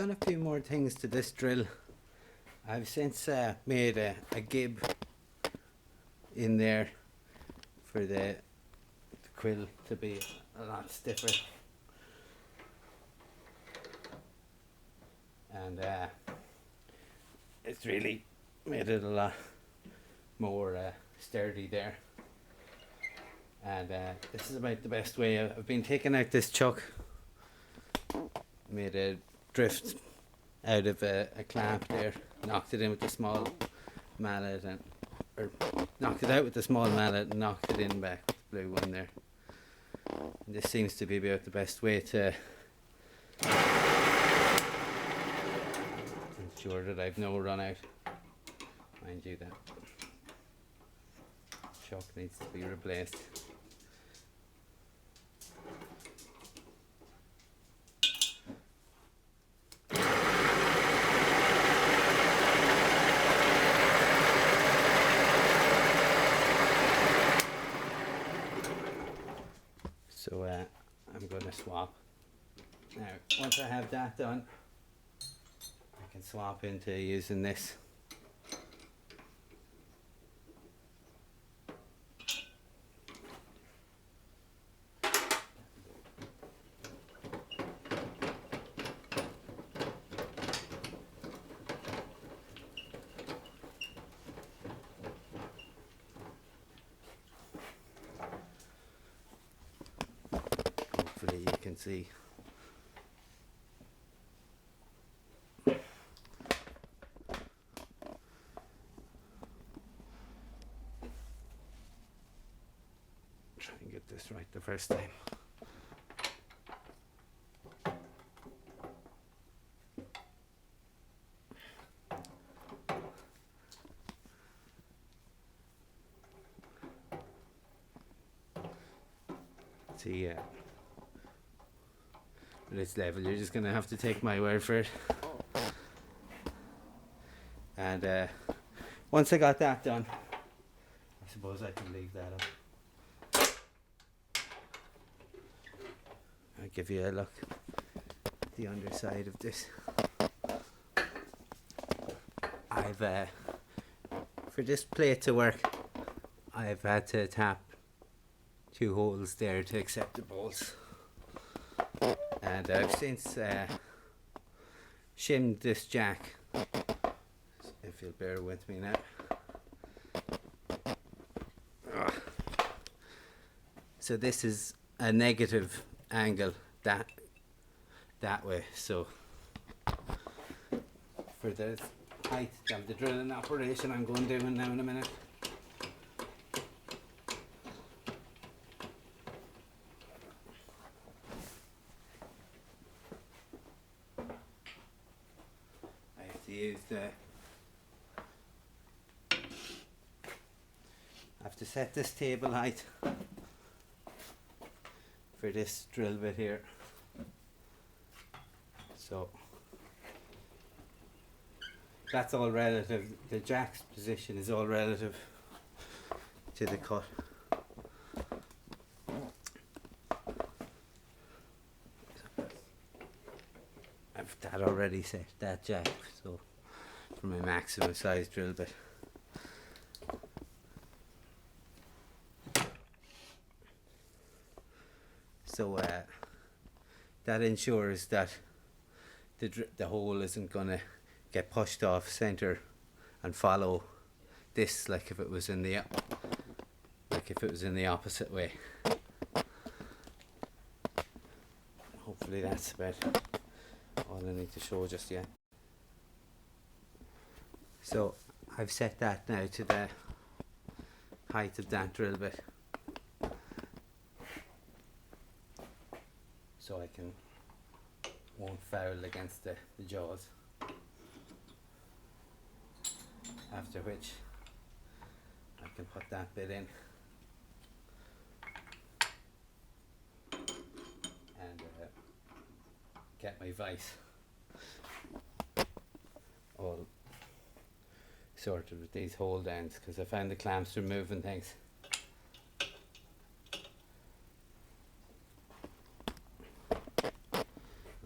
done a few more things to this drill. I've since made a gib in there for the quill to be a lot stiffer, and it's really made it a lot more sturdy there. And this is about the best way. I've been taking out this chuck, made a drift out of a clamp there, knocked it in with the small mallet, or knocked it out with the small mallet and knocked it in back with the blue one there. And this seems to be about the best way to ensure that I've no run out. Mind you, that chuck needs to be replaced. So I'm going to swap. Now, once I have that done, I can swap into using this. Hopefully you can see. Try and get this right the first time. See, at this level, you're just going to have to take my word for it. And once I got that done, I suppose I can leave that up. I'll give you a look at the underside of this. I've, for this plate to work, I've had to tap 2 holes there to accept the bolts. And I've since shimmed this jack, if you'll bear with me now. So this is a negative angle that way. So for the height of the drilling operation I'm going doing now in a minute, I have to set this table height for this drill bit here. So that's all relative. The jack's position is all relative to the cut. I've that already set, that jack, so for my maximum size drill bit. So that ensures that the hole isn't going to get pushed off centre and follow this like if it was in the opposite way. Hopefully that's about all I need to show just yet. So I've set that now to the height of that drill bit, so I won't foul against the jaws. After which I can put that bit in and get my vise all sorted with these hold ends, because I found the clamps were moving things.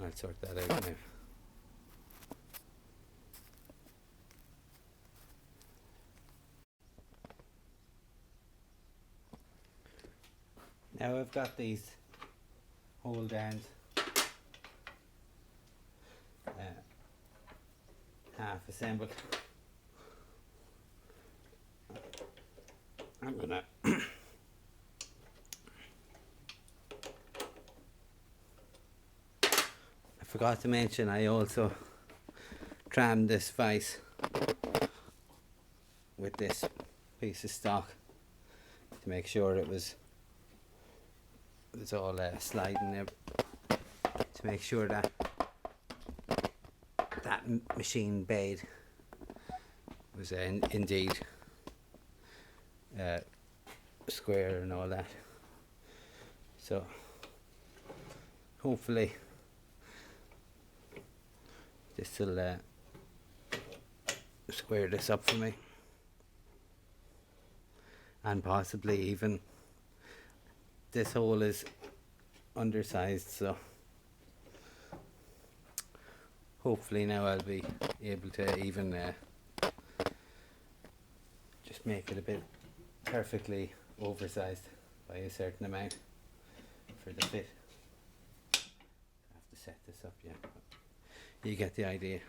I'll sort that out now. Now I've got these hold downs half assembled. I'm gonna I forgot to mention I also trammed this vise with this piece of stock to make sure it was all sliding there, to make sure that machine bed was indeed square and all that. So hopefully this will square this up for me, and possibly even this hole is undersized, so hopefully now I'll be able to even just make it a bit perfectly oversized by a certain amount for the fit. I have to set this up, yeah. You get the idea,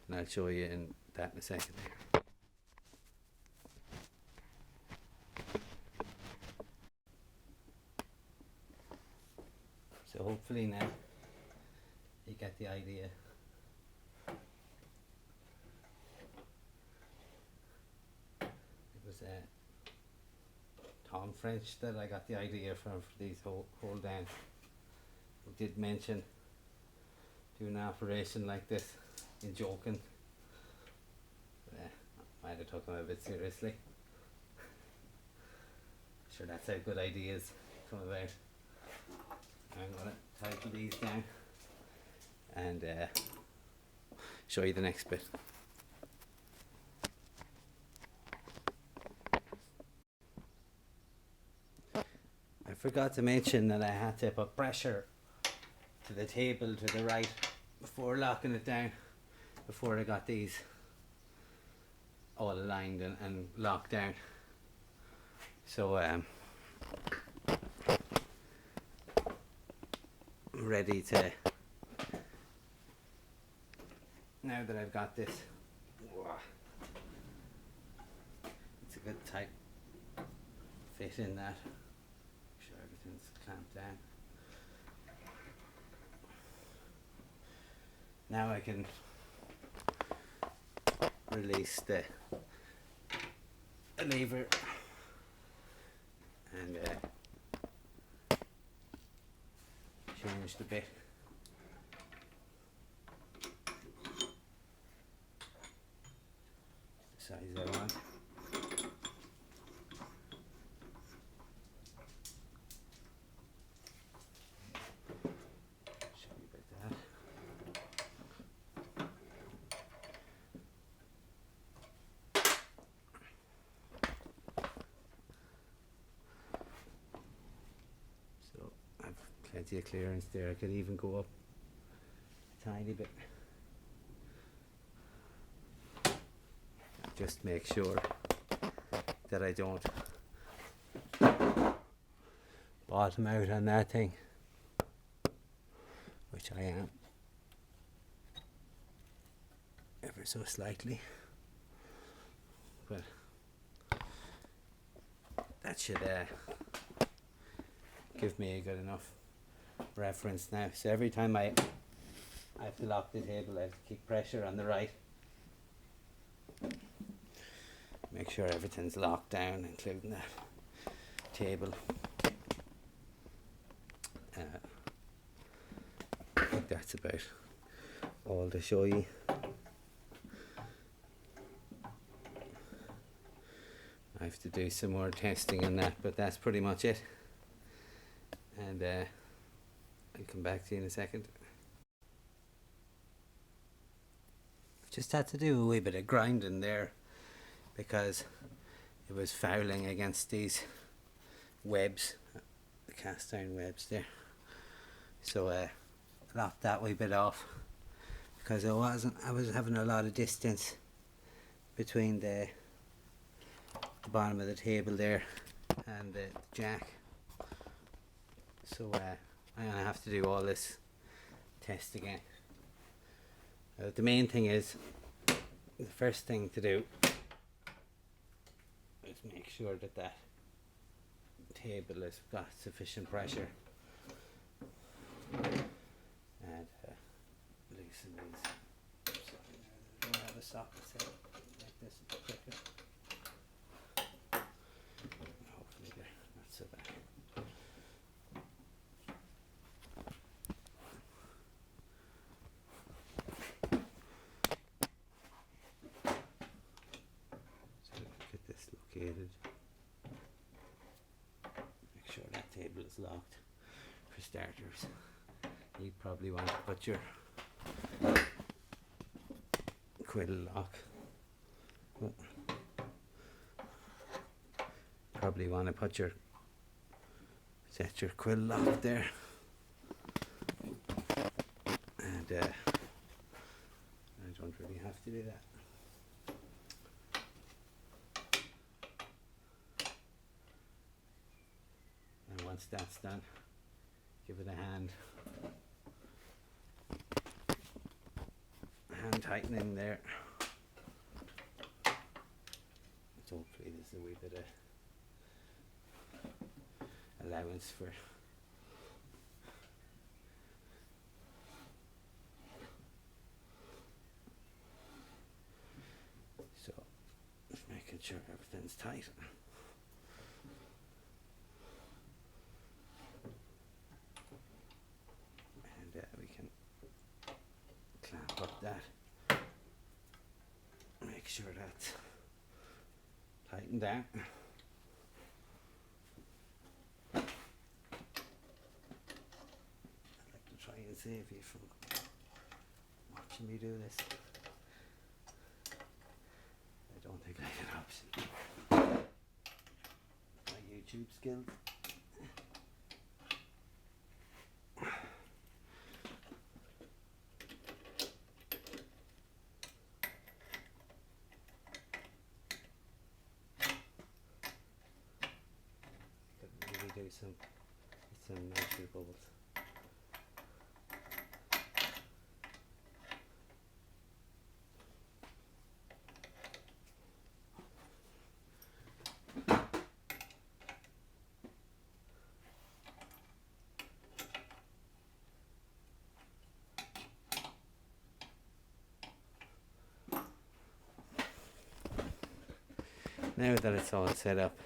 and I'll show you in that in a second here. So hopefully now you get the idea. It was Tom French that I got the idea from for these hold down. He did mention doing an operation like this in joking. Might have took him a bit seriously. Sure, that's how good ideas come about. I'm going to tighten these down and show you the next bit. I forgot to mention that I had to put pressure to the table to the right before locking it down, before I got these all aligned and locked down. So ready to, now that I've got this, it's a good tight fit in that. Make sure everything's clamped down. Now I can release the lever and change the bit. The size I want. Show you about that. So I've plenty of clearance there. I could even go up a tiny bit. Just make sure that I don't bottom out on that thing, which I am ever so slightly, but that should give me a good enough reference now. So every time I have to lock the table, I have to keep pressure on the right. Make sure everything's locked down, including that table. I think that's about all to show you. I have to do some more testing on that, but that's pretty much it. And I'll come back to you in a second. I've just had to do a wee bit of grinding there, because it was fouling against these webs, the cast iron webs there. So I lopped that wee bit off, because I was having a lot of distance between the bottom of the table there and the jack. So I'm gonna have to do all this test again. The main thing is, the first thing to do is make sure that that table has got sufficient pressure, and loosen these. So I don't have a socket set like this. Hopefully they're not so bad. So get this located. Make sure that table is locked. For starters, you probably want to put your quill lock. Probably want to put your set your quill lock there, and I don't really have to do that. And once that's done, give it a hand tightening there. So hopefully there's a wee bit of allowance for so just making sure everything's tight. And we can clamp up that. Make sure that's tightened down. I'd like to try and save you from watching me do this. I don't think I have an option. My YouTube skills. Do some measurables. Now that it's all set up,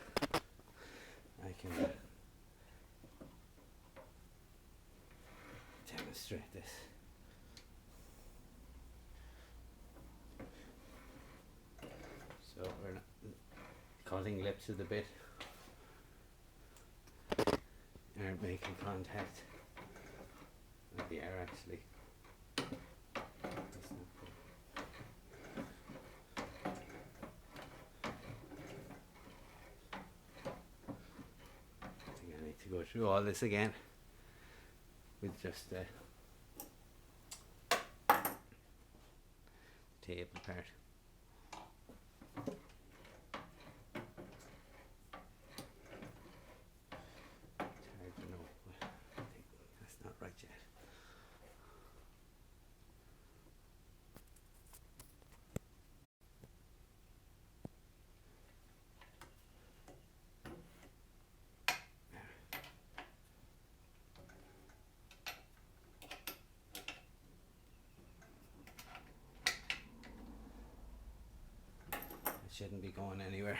I can demonstrate this. So we're not cutting lips of the bit, aren't making contact, and we are actually. I think I need to go through all this again with just the table part. It's hard to know, but I think that's not right yet. Shouldn't be going anywhere.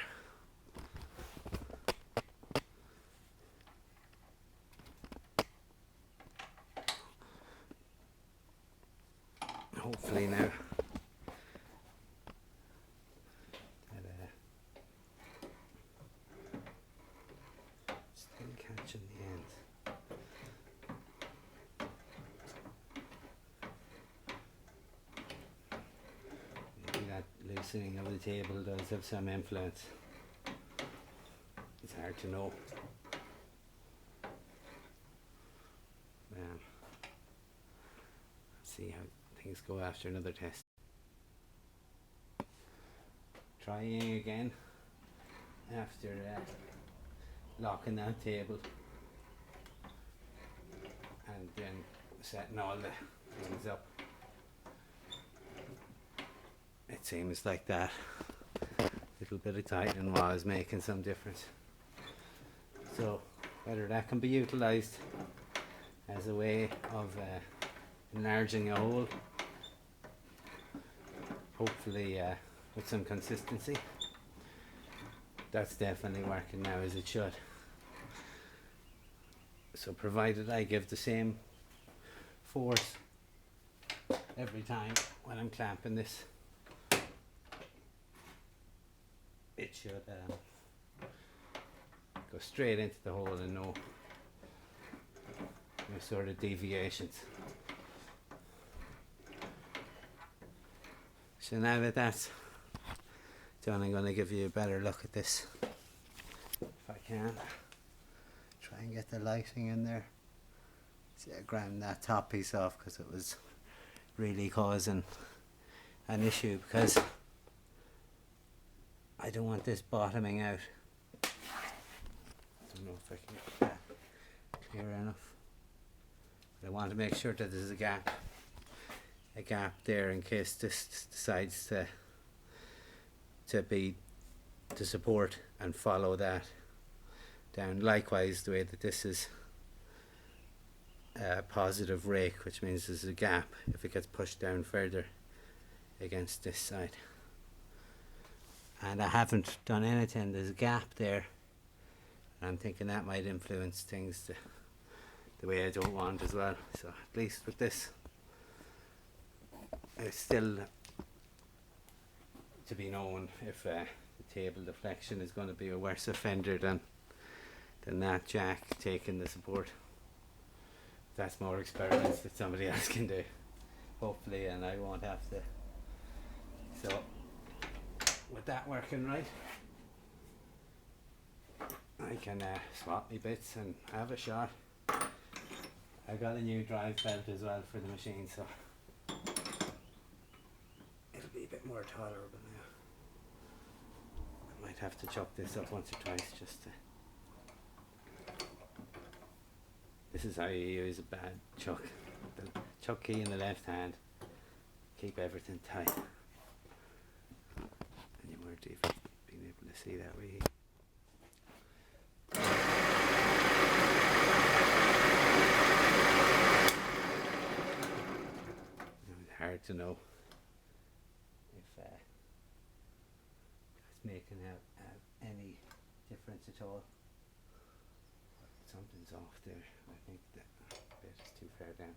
Hopefully now that still catching the ends. Maybe that loosening of the table does have some influence. It's hard to know. See how things go after another test. Trying again after locking that table. and then setting all the things up. It seems like that little bit of tightening was making some difference. So whether that can be utilised as a way of enlarging a hole, hopefully with some consistency, that's definitely working now as it should. So provided I give the same force every time when I'm clamping this, it should go straight into the hole and no sort of deviations. So now that that's done, I'm going to give you a better look at this if I can. Try and get the lighting in there. See, I ground that top piece off because it was really causing an issue, because I don't want this bottoming out. I don't know if I can get that clear enough. But I want to make sure that there's a gap there in case this decides to support and follow that down. Likewise, the way that this is a positive rake, which means there's a gap if it gets pushed down further against this side. And I haven't done anything, there's a gap there. I'm thinking that might influence things the way I don't want as well. So at least with this, it's still to be known if the table deflection is going to be a worse offender than that jack taking the support. That's more experiments that somebody else can do, hopefully, and I won't have to. So with that working right, I can swap me bits and have a shot. I got a new drive belt as well for the machine, so it'll be a bit more tolerable now. I might have to chop this up once or twice just to. This is how you use a bad chuck. The chuck key in the left hand, keep everything tight. And you weren't even being able to see that way. It's hard to know if it's making any difference at all. Something's off there. I think that bit is too far down.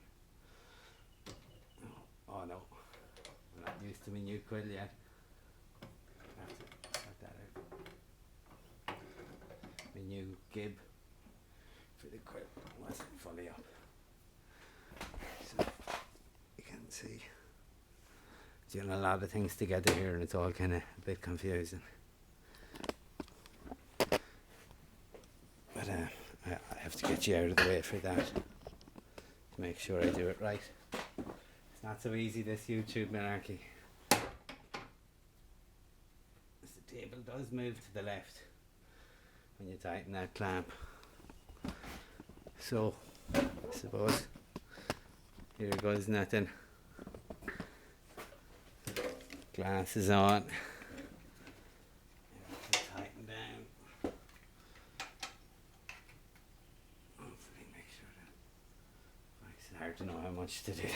Oh no, I'm not used to my new quill yet. I have to sort that out. My new gib for the quill wasn't fully up. So you can see doing a lot of things together here, and it's all kind of a bit confusing. But I have to get you out of the way for that, to make sure I do it right. It's not so easy, this YouTube malarkey. The table does move to the left when you tighten that clamp. So, I suppose, here goes nothing. Glass is on. Tighten down. Hopefully make sure that it's hard to know how much to do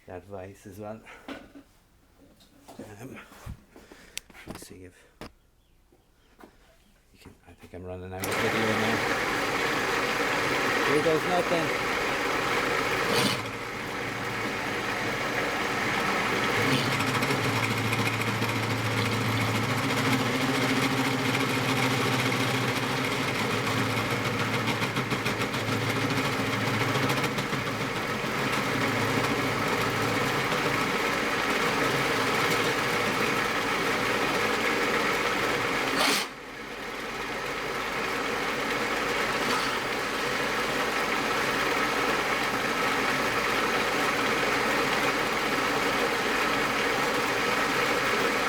that vice as well. Let's see if you can. I think I'm running out of video now. Here goes nothing.